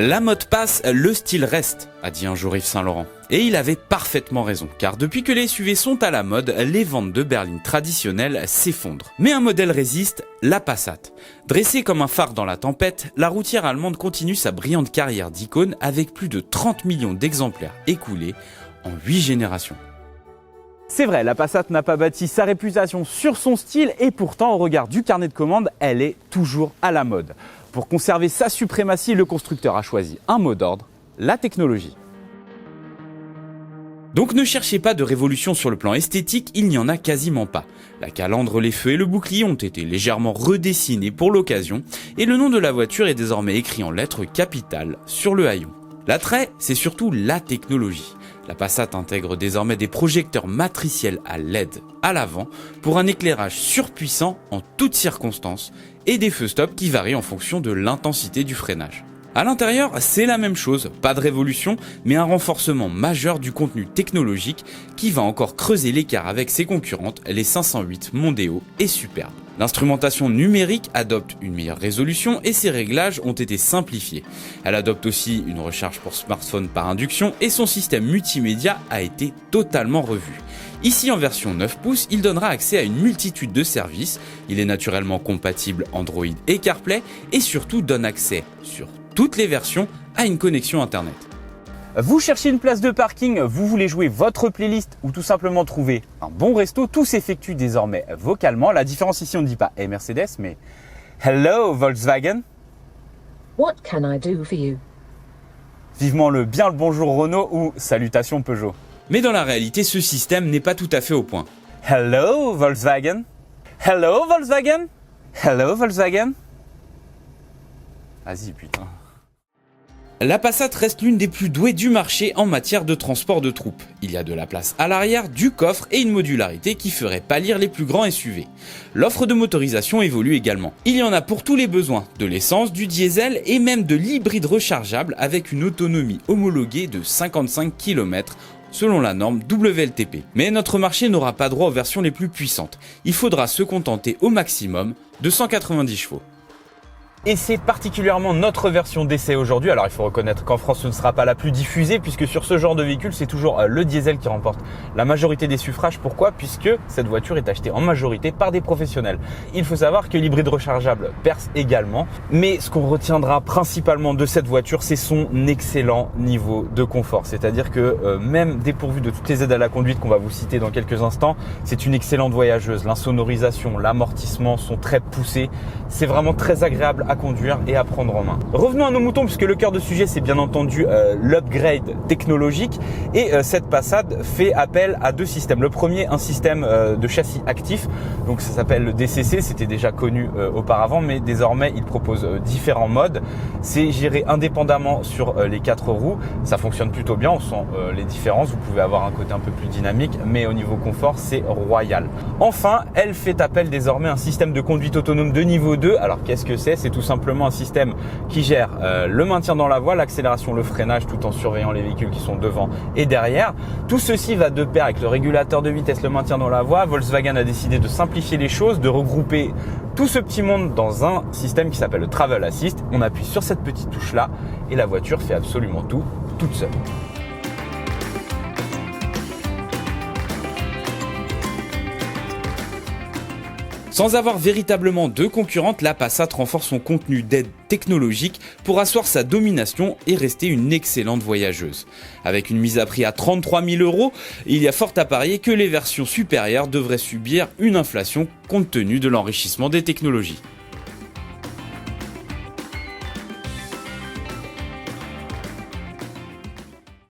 La mode passe, le style reste, a dit un jour Yves Saint Laurent. Et il avait parfaitement raison, car depuis que les SUV sont à la mode, les ventes de berlines traditionnelles s'effondrent. Mais un modèle résiste, la Passat. Dressée comme un phare dans la tempête, la routière allemande continue sa brillante carrière d'icône avec plus de 30 millions d'exemplaires écoulés en 8 générations. C'est vrai, la Passat n'a pas bâti sa réputation sur son style et pourtant, au regard du carnet de commandes, elle est toujours à la mode. Pour conserver sa suprématie, le constructeur a choisi un mot d'ordre, la technologie. Donc ne cherchez pas de révolution sur le plan esthétique, il n'y en a quasiment pas. La calandre, les feux et le bouclier ont été légèrement redessinés pour l'occasion et le nom de la voiture est désormais écrit en lettres capitales sur le haillon. L'attrait, c'est surtout la technologie. La Passat intègre désormais des projecteurs matriciels à LED à l'avant pour un éclairage surpuissant en toutes circonstances et des feux stop qui varient en fonction de l'intensité du freinage. À l'intérieur, c'est la même chose, pas de révolution, mais un renforcement majeur du contenu technologique qui va encore creuser l'écart avec ses concurrentes, les 508 Mondeo et Superbe. L'instrumentation numérique adopte une meilleure résolution et ses réglages ont été simplifiés. Elle adopte aussi une recharge pour smartphone par induction et son système multimédia a été totalement revu. Ici en version 9 pouces, il donnera accès à une multitude de services, il est naturellement compatible Android et CarPlay et surtout donne accès sur toutes les versions à une connexion internet. Vous cherchez une place de parking, vous voulez jouer votre playlist ou tout simplement trouver un bon resto, tout s'effectue désormais vocalement. La différence ici, on ne dit pas hey Mercedes, mais Hello Volkswagen. What can I do for you? Vivement le bonjour Renault ou salutations Peugeot. Mais dans la réalité, ce système n'est pas tout à fait au point. Hello Volkswagen. Hello Volkswagen. Hello Volkswagen. Vas-y putain. La Passat reste l'une des plus douées du marché en matière de transport de troupes. Il y a de la place à l'arrière, du coffre et une modularité qui ferait pâlir les plus grands SUV. L'offre de motorisation évolue également. Il y en a pour tous les besoins, de l'essence, du diesel et même de l'hybride rechargeable avec une autonomie homologuée de 55 km selon la norme WLTP. Mais notre marché n'aura pas droit aux versions les plus puissantes. Il faudra se contenter au maximum de 190 chevaux. Et c'est particulièrement notre version d'essai aujourd'hui. Alors il faut reconnaître qu'en France ce ne sera pas la plus diffusée puisque sur ce genre de véhicule c'est toujours le diesel qui remporte la majorité des suffrages. Pourquoi ? Puisque cette voiture est achetée en majorité par des professionnels. Il faut savoir que l'hybride rechargeable perce également. Mais ce qu'on retiendra principalement de cette voiture, c'est son excellent niveau de confort. C'est-à-dire que même dépourvu de toutes les aides à la conduite qu'on va vous citer dans quelques instants, c'est une excellente voyageuse. L'insonorisation, l'amortissement sont très poussés. C'est vraiment très agréable à conduire et à prendre en main. Revenons à nos moutons puisque le cœur de sujet c'est bien entendu l'upgrade technologique et cette Passat fait appel à deux systèmes. Le premier, un système de châssis actif, donc ça s'appelle le DCC, c'était déjà connu auparavant mais désormais il propose différents modes. C'est géré indépendamment sur les 4 roues, ça fonctionne plutôt bien, on sent les différences, vous pouvez avoir un côté un peu plus dynamique mais au niveau confort c'est royal. Enfin, elle fait appel désormais à un système de conduite autonome de niveau 2. Alors qu'est-ce que c'est ? C'est tout simplement un système qui gère le maintien dans la voie, l'accélération, le freinage tout en surveillant les véhicules qui sont devant et derrière. Tout ceci va de pair avec le régulateur de vitesse, le maintien dans la voie. Volkswagen a décidé de simplifier les choses, de regrouper tout ce petit monde dans un système qui s'appelle le Travel Assist. On appuie sur cette petite touche là et la voiture fait absolument tout toute seule. Sans avoir véritablement de concurrente, la Passat renforce son contenu d'aide technologique pour asseoir sa domination et rester une excellente voyageuse. Avec une mise à prix à 33 000 €, il y a fort à parier que les versions supérieures devraient subir une inflation compte tenu de l'enrichissement des technologies.